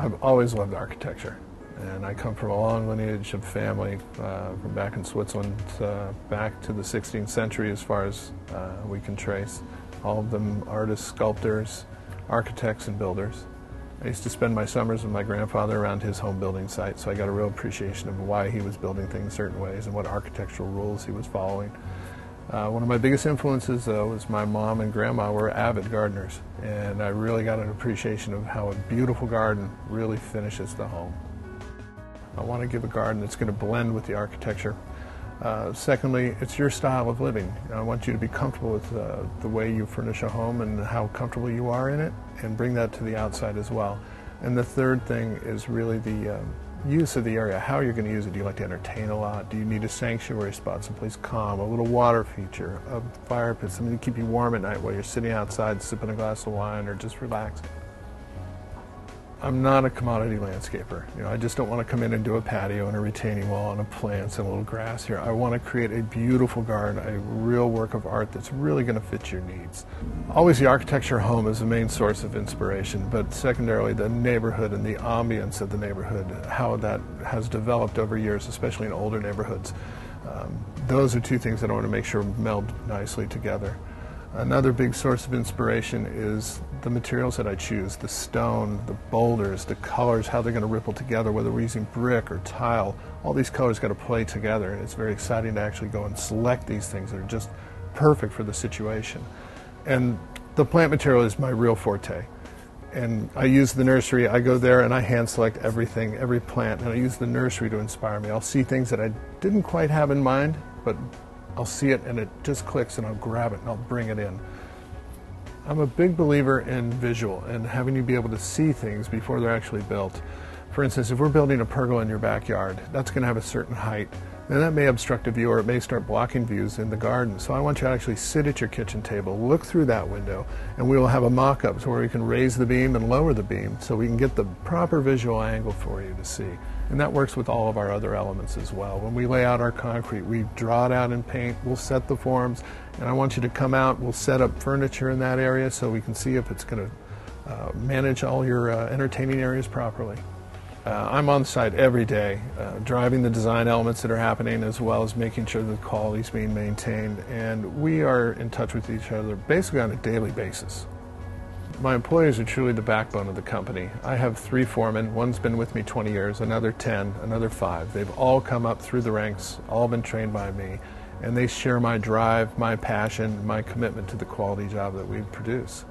I've always loved architecture, and I come from a long lineage of family from back in Switzerland, back to the 16th century as far as we can trace. All of them artists, sculptors, architects, and builders. I used to spend my summers with my grandfather around his home building site, so I got a real appreciation of why he was building things certain ways and what architectural rules he was following. One of my biggest influences, though, was my mom and grandma were avid gardeners, and I really got an appreciation of how a beautiful garden really finishes the home. I want to give a garden that's going to blend with the architecture. Secondly, it's your style of living. I want you to be comfortable with the way you furnish a home and how comfortable you are in it, and bring that to the outside as well. And the third thing is really the use of the area, how you're going to use it. Do you like to entertain a lot? Do you need a sanctuary spot, someplace calm, a little water feature, a fire pit, something to keep you warm at night while you're sitting outside sipping a glass of wine or just relaxing? I'm not a commodity landscaper. I just don't want to come in and do a patio and a retaining wall and a plants and a little grass here. I want to create a beautiful garden, a real work of art that's really going to fit your needs. Always the architecture home is the main source of inspiration, but secondarily the neighborhood and the ambience of the neighborhood, how that has developed over years, especially in older neighborhoods. Those are two things that I want to make sure meld nicely together. Another big source of inspiration is the materials that I choose, the stone, the boulders, the colors, how they're going to ripple together, whether we're using brick or tile. All these colors got to play together, and it's very exciting to actually go and select these things that are just perfect for the situation. And the plant material is my real forte. And I use the nursery. I go there and I hand select everything, every plant, and I use the nursery to inspire me. I'll see things that I didn't quite have in mind, but I'll see it and it just clicks, and I'll grab it and I'll bring it in. I'm a big believer in visual and having you be able to see things before they're actually built. For instance, if we're building a pergola in your backyard, that's going to have a certain height. Then that may obstruct a view, or it may start blocking views in the garden. So I want you to actually sit at your kitchen table, look through that window, and we will have a mock-up to where we can raise the beam and lower the beam so we can get the proper visual angle for you to see. And that works with all of our other elements as well. When we lay out our concrete, we draw it out in paint, we'll set the forms, and I want you to come out, we'll set up furniture in that area so we can see if it's going to manage all your entertaining areas properly. I'm on site every day, driving the design elements that are happening, as well as making sure the quality is being maintained, and we are in touch with each other basically on a daily basis. My employees are truly the backbone of the company. I have 3 foremen. One's been with me 20 years, another 10, another 5. They've all come up through the ranks, all been trained by me, and they share my drive, my passion, my commitment to the quality job that we produce.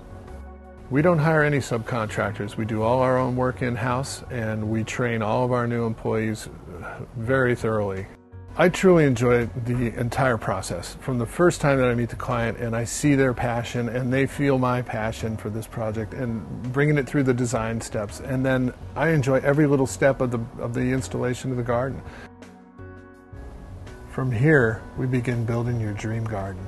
We don't hire any subcontractors. We do all our own work in-house, and we train all of our new employees very thoroughly. I truly enjoy the entire process. From the first time that I meet the client and I see their passion and they feel my passion for this project, and bringing it through the design steps, and then I enjoy every little step of the installation of the garden. From here, we begin building your dream garden.